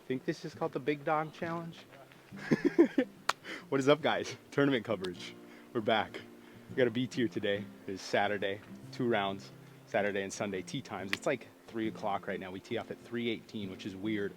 think this is called the Big Dog Challenge. What is up, guys? Tournament coverage. We're back. We got a B tier today. It's Saturday, 2 rounds, Saturday and Sunday tee times. It's like 3 o'clock right now. We tee off at 3:18, which is weird.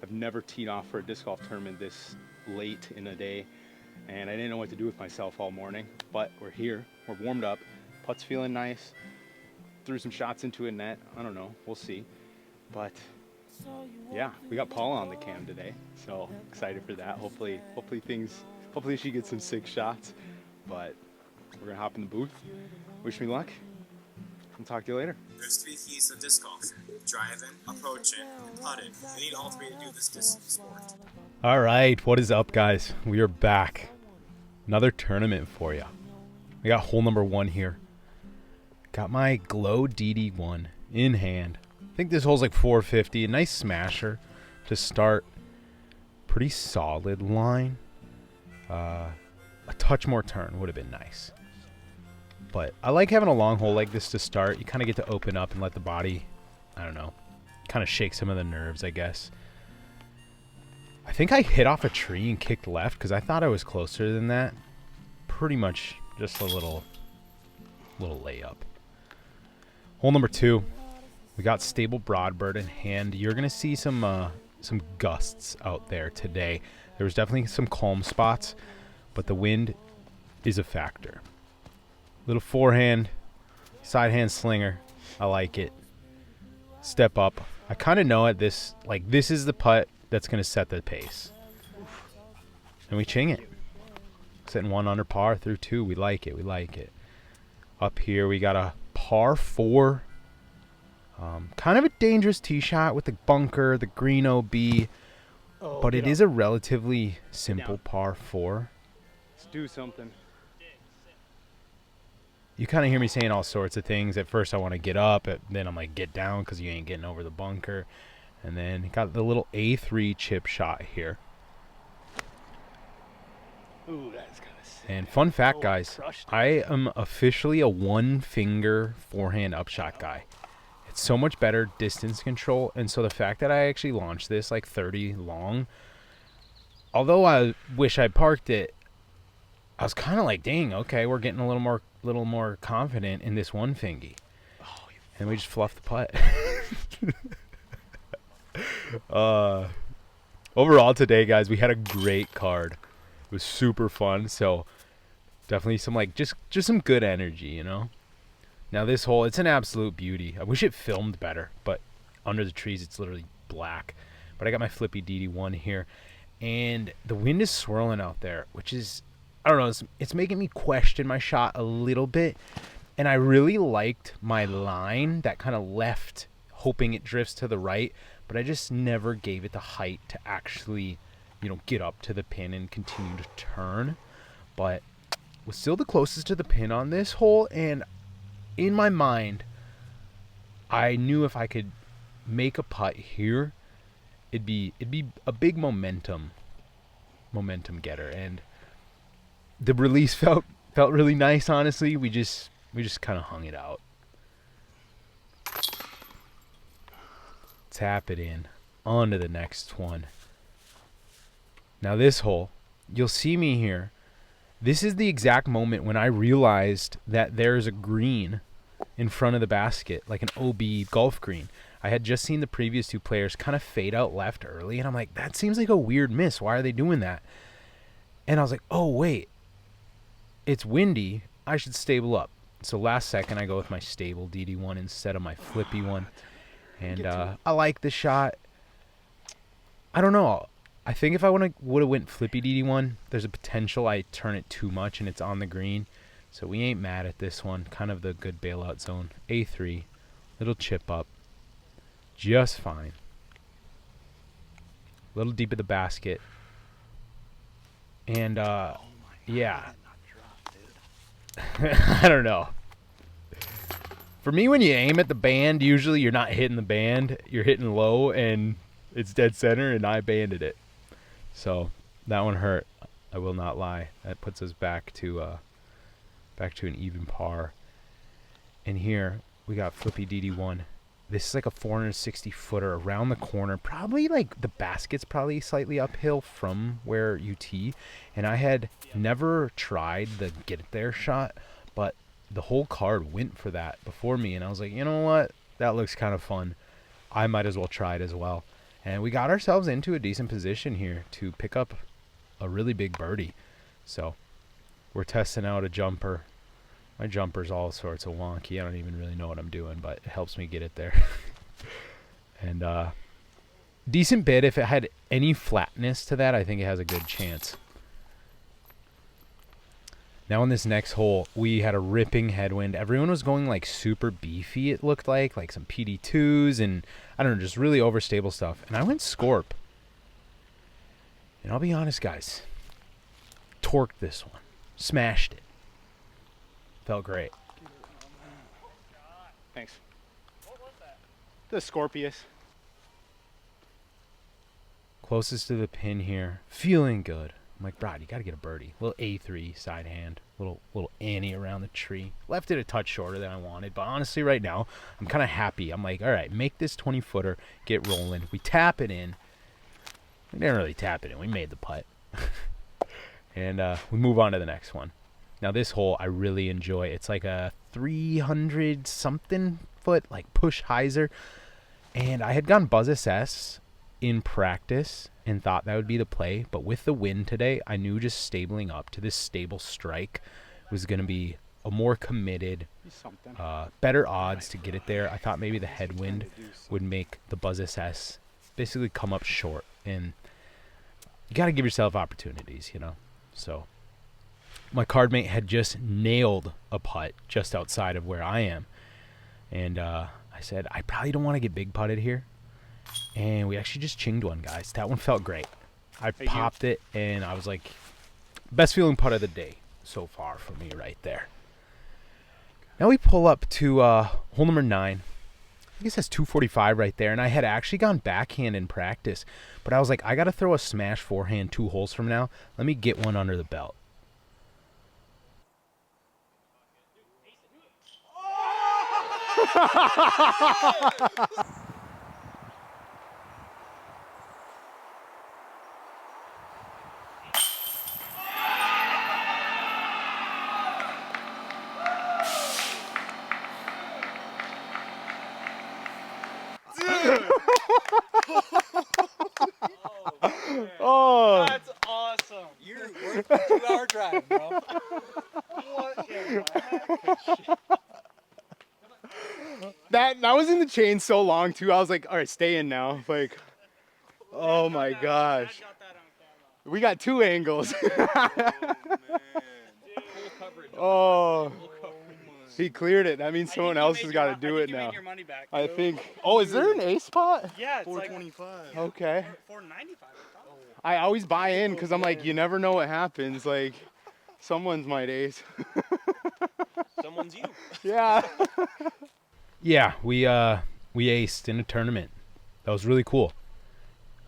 I've never teed off for a disc golf tournament this late in the day, and I didn't know what to do with myself all morning. But we're here. We're warmed up. Putt's feeling nice. Threw some shots into a net. I don't know. We'll see. But yeah, we got Paula on the cam today, so excited for that. Hopefully she gets some sick shots. But we're gonna hop in the booth. Wish me luck. I'll talk to you later. There's 3 keys to disc golf: driving, approaching, and putting. You need all 3 to do this disc sport. All right, what is up, guys? We are back. Another tournament for you. We got hole number 1 here. Got my Glow DD1 in hand. I think this hole's like 450. A nice smasher to start. Pretty solid line. A touch more turn would have been nice. But I like having a long hole like this to start. You kind of get to open up and let the body, I don't know, kind of shake some of the nerves, I guess. I think I hit off a tree and kicked left because I thought I was closer than that. Pretty much just a little layup. Hole number 2. We got Stable Broadbird in hand. You're going to see some gusts out there today. There was definitely some calm spots, but the wind is a factor. Little forehand, side hand slinger. I like it. Step up. I kind of know at this, like, this is the putt that's going to set the pace. And we ching it. Sitting 1 under par through 2. We like it. We like it. Up here, we got a par 4. Kind of a dangerous tee shot with the bunker, the green OB. But it is a relatively simple par 4. Let's do something. You kind of hear me saying all sorts of things. At first, I want to get up. Then I'm like, get down because you ain't getting over the bunker. And then got the little A3 chip shot here. Ooh, that's kind of sick. And fun fact, guys, I am officially a 1-finger forehand upshot guy. It's so much better distance control. And so the fact that I actually launched this like 30 long, although I wish I parked it, I was kind of like, dang, okay, we're getting a little more confident in this 1-fingy. And we just fluffed the putt. Overall today, guys, we had a great card. It was super fun. So definitely some like just some good energy, you know. Now this hole, it's an absolute beauty. I wish it filmed better, but under the trees it's literally black. But I got my flippy DD1 here, and the wind is swirling out there, which is, I don't know, it's making me question my shot a little bit. And I really liked my line that kind of left, hoping it drifts to the right, but I just never gave it the height to actually, you know, get up to the pin and continue to turn. But was still the closest to the pin on this hole, and in my mind, I knew if I could make a putt here, it'd be a big momentum getter, and the release felt really nice. Honestly, we just kind of hung it out. Tap it in. On to the next one. Now this hole, you'll see me here. This is the exact moment when I realized that there's a green in front of the basket, like an OB golf green. I had just seen the previous 2 players kind of fade out left early, and I'm like, that seems like a weird miss. Why are they doing that? And I was like, oh, wait. It's windy. I should stable up. So last second, I go with my stable DD1 instead of my flippy one. And I like the shot. I don't know. I think if I would have went flippy DD1, there's a potential I turn it too much and it's on the green. So we ain't mad at this one. Kind of the good bailout zone. A3. Little chip up. Just fine. Little deep of the basket. And, yeah. I don't know. For me, when you aim at the band, usually you're not hitting the band. You're hitting low, and it's dead center, and I banded it. So that one hurt. I will not lie. That puts us back to an even par. And here we got flippy DD1 This is like a 460 footer around the corner. Probably like the basket's probably slightly uphill from where you tee. And I had never tried the get it there shot, but the whole card went for that before me. And I was like, you know what? That looks kind of fun. I might as well try it as well. And we got ourselves into a decent position here to pick up a really big birdie. So we're testing out a jumper. My jumper's all sorts of wonky. I don't even really know what I'm doing, but it helps me get it there. And decent bit. If it had any flatness to that, I think it has a good chance. Now in this next hole, we had a ripping headwind. Everyone was going like super beefy, it looked like some PD2s and I don't know, just really overstable stuff. And I went Scorp. And I'll be honest, guys, torqued this one. Smashed it. Felt great. Thanks. What was that? The Scorpius. Closest to the pin here. Feeling good. I'm like, Brad, you got to get a birdie. Little A3 side hand. Little Annie around the tree. Left it a touch shorter than I wanted. But honestly, right now, I'm kind of happy. I'm like, all right, make this 20-footer. Get rolling. We tap it in. We didn't really tap it in. We made the putt. And we move on to the next one. Now, this hole I really enjoy. It's like a 300-something foot, like push hyzer. And I had gone Buzz SS in practice and thought that would be the play. But with the wind today, I knew just stabling up to this stable strike was going to be a more committed, better odds to get it there. I thought maybe the headwind would make the Buzz SS basically come up short. And you got to give yourself opportunities, you know. So my card mate had just nailed a putt just outside of where I am. And I said, I probably don't want to get big putted here. And we actually just chinged one, guys. That one felt great. I popped it, and I was like, best feeling putt of the day so far for me right there. Now we pull up to hole number 9. I guess that's 245 right there. And I had actually gone backhand in practice. But I was like, I got to throw a smash forehand 2 holes from now. Let me get one under the belt. Oh, that's awesome. You're worth a 2-hour drive, bro. What in the heck? That was in the chain so long too. I was like, all right, stay in now. Like, oh my gosh. We got 2 angles. Oh, he cleared it. That means someone else has got to do it now. I think. Oh, is there an A spot? Yeah, it's 425. Like, okay. 495. I always buy in because I'm like, you never know what happens. Like, someone's might ace. Someone's you. Yeah. Yeah, we aced in a tournament. That was really cool.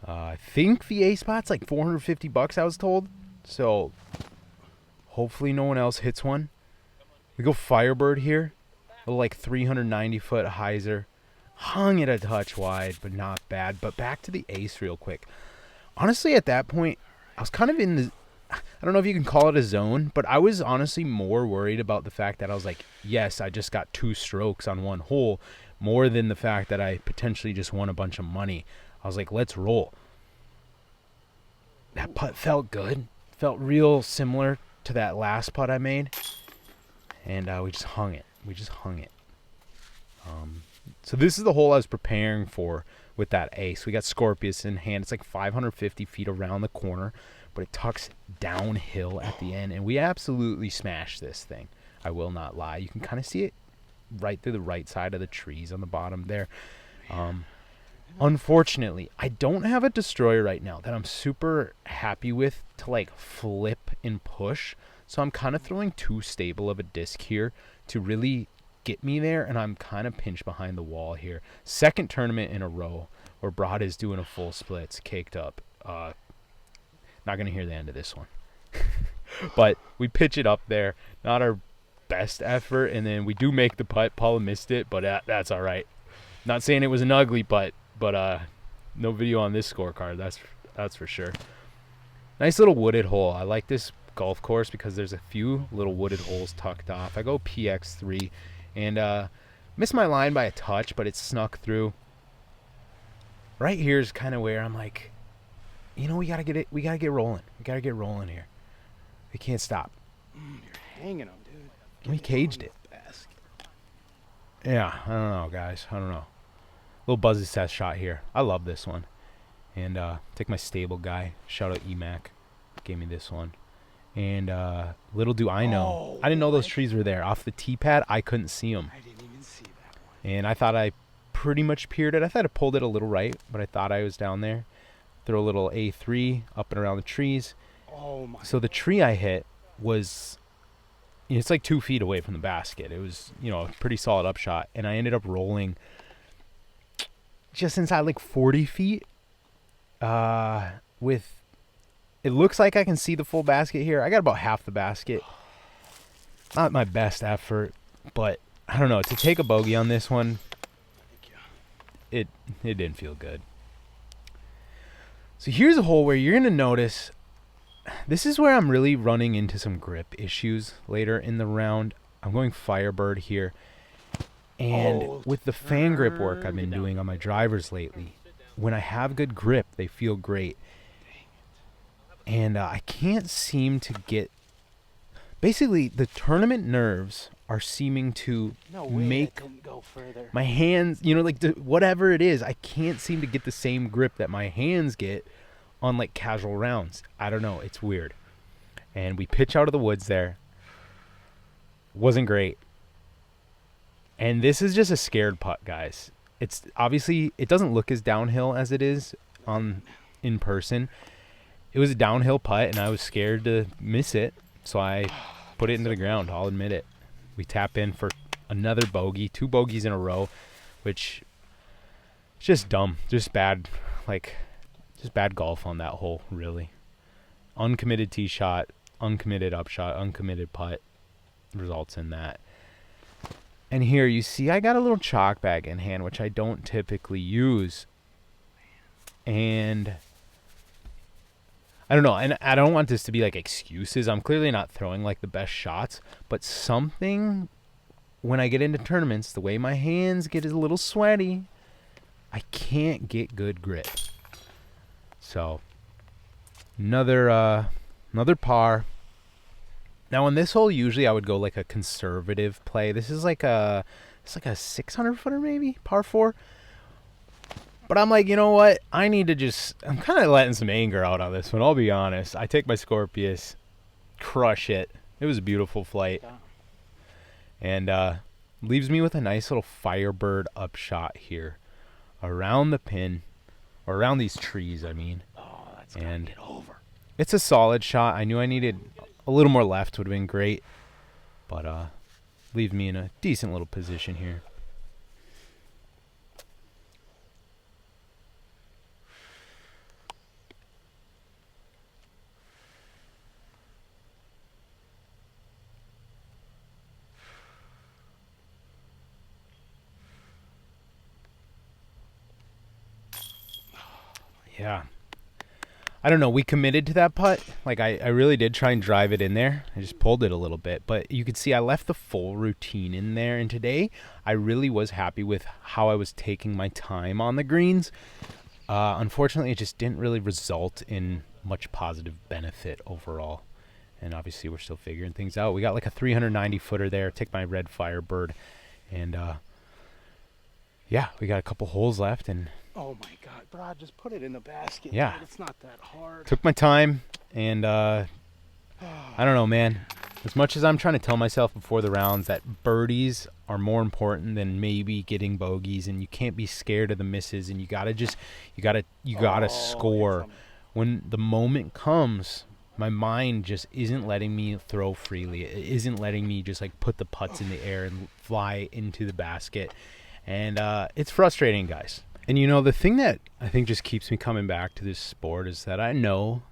I think the A spot's like $450, I was told. So hopefully no one else hits one. We go Firebird here. A like 390-foot hyzer. Hung it a touch wide, but not bad. But back to the ace real quick. Honestly, at that point, I was kind of in the... I don't know if you can call it a zone, but I was honestly more worried about the fact that I was like, yes, I just got 2 strokes on one hole, more than the fact that I potentially just won a bunch of money. I was like, let's roll. That putt felt good. Felt real similar to that last putt I made. And we just hung it. So this is the hole I was preparing for with that ace. We got Scorpius in hand. It's like 550 feet around the corner, but it tucks downhill at the end. And we absolutely smashed this thing. I will not lie. You can kind of see it right through the right side of the trees on the bottom there. Unfortunately, I don't have a destroyer right now that I'm super happy with to like flip and push. So I'm kind of throwing too stable of a disc here to really get me there, and I'm kind of pinched behind the wall here. Second tournament in a row where Broad is doing a full splits, caked up. Not going to hear the end of this one. But we pitch it up there. Not our best effort, and then we do make the putt. Paula missed it, but that's all right. Not saying it was an ugly putt, but no video on this scorecard. That's for sure. Nice little wooded hole. I like this golf course because there's a few little wooded holes tucked off. I go PX3 and missed my line by a touch, but it snuck through. Right here is kind of where I'm like, you know, we gotta get rolling. We gotta get rolling here. We can't stop. You're hanging them, dude. We caged it. Yeah, I don't know, guys. I don't know. Little buzzy test shot here. I love this one. And take my stable guy. Shout out EMAC. Gave me this one. And little do I know, I didn't know those trees were there. Off the tee pad, I couldn't see them. I didn't even see that one. And I thought I pretty much peered it. I thought I pulled it a little right, but I thought I was down there. Throw a little A3 up and around the trees. Oh my. So the tree I hit was, it's like 2 feet away from the basket. It was, a pretty solid upshot. And I ended up rolling just inside like 40 feet with, it looks like I can see the full basket here. I got about half the basket. Not my best effort, but I don't know. To take a bogey on this one, it didn't feel good. So here's a hole where you're going to notice, this is where I'm really running into some grip issues later in the round. I'm going Firebird here. And with the fan grip work I've been doing on my drivers lately, when I have good grip, they feel great. And I can't seem to get... Basically, the tournament nerves are seeming to make go further. my hands, whatever it is, I can't seem to get the same grip that my hands get on like casual rounds. I don't know. It's weird. And we pitch out of the woods there. Wasn't great. And this is just a scared putt, guys. It's obviously, it doesn't look as downhill as it is in person. It was a downhill putt and I was scared to miss it. So I put it into the ground. I'll admit it. We tap in for another bogey, 2 bogeys in a row, which is just dumb. Just bad golf on that hole, really. Uncommitted tee shot, uncommitted upshot, uncommitted putt results in that. And here you see I got a little chalk bag in hand, which I don't typically use. And I don't know, and I don't want this to be like excuses. I'm clearly not throwing like the best shots, but something when I get into tournaments, the way my hands get a little sweaty, I can't get good grip. So another par. Now on this hole, usually I would go like a conservative play. This is like a 600 footer maybe, par 4. But I'm like, you know what? I'm kind of letting some anger out on this one. I'll be honest. I take my Scorpius, crush it. It was a beautiful flight. And leaves me with a nice little Firebird upshot here around the pin, or around these trees, I mean. Oh, that's gonna get over. It's a solid shot. I knew I needed a little more left would have been great. But leaves me in a decent little position here. Yeah. I don't know. We committed to that putt. Like, I really did try and drive it in there. I just pulled it a little bit. But you could see I left the full routine in there. And today, I really was happy with how I was taking my time on the greens. Unfortunately, it just didn't really result in much positive benefit overall. And obviously, we're still figuring things out. We got like a 390-footer there. Take my red Firebird. And, yeah, we got a couple holes left. And Oh my God, bro! Just put it in the basket. Yeah. Dude. It's not that hard. took my time, and I don't know, man. As much as I'm trying to tell myself before the rounds that birdies are more important than maybe getting bogeys, and you can't be scared of the misses, and you gotta score. When the moment comes, my mind just isn't letting me throw freely. It isn't letting me just like put the putts in the air and fly into the basket, and it's frustrating, guys. And the thing that I think just keeps me coming back to this sport is that I know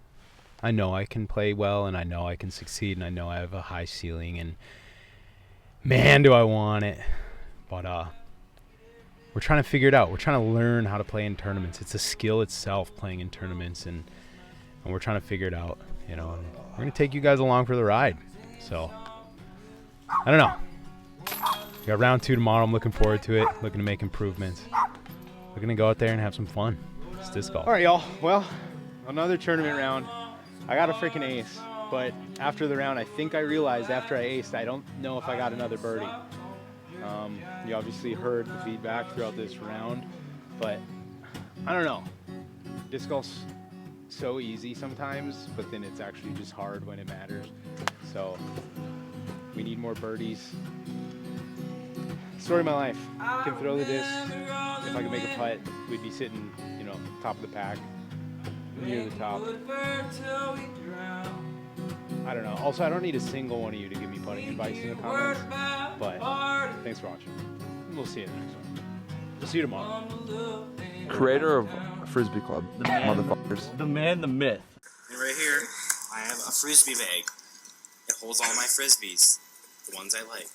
I can play well, and I know I can succeed, and I know I have a high ceiling, and man, do I want it. But we're trying to figure it out. We're trying to learn how to play in tournaments. It's a skill itself, playing in tournaments, and we're trying to figure it out, you know. And we're gonna take you guys along for the ride. So I don't know. We got round 2 tomorrow. I'm looking forward to it. Looking to make improvements. Looking to go out there and have some fun. It's disc golf. All right, y'all. Well, another tournament round. I got a freaking ace, but after the round, I think I realized after I aced, I don't know if I got another birdie. You obviously heard the feedback throughout this round, but I don't know. Disc golf's so easy sometimes, but then it's actually just hard when it matters. So we need more birdies. Story of my life. Can throw the disc. If I could make a putt, we'd be sitting, you know, top of the pack, near the top. I don't know. Also, I don't need a single one of you to give me putting advice in the comments. But thanks for watching. We'll see you in the next one. We'll see you tomorrow. Creator of Frisbee Club, motherfuckers. The man, the myth. And right here, I have a frisbee bag. It holds all my frisbees, the ones I like.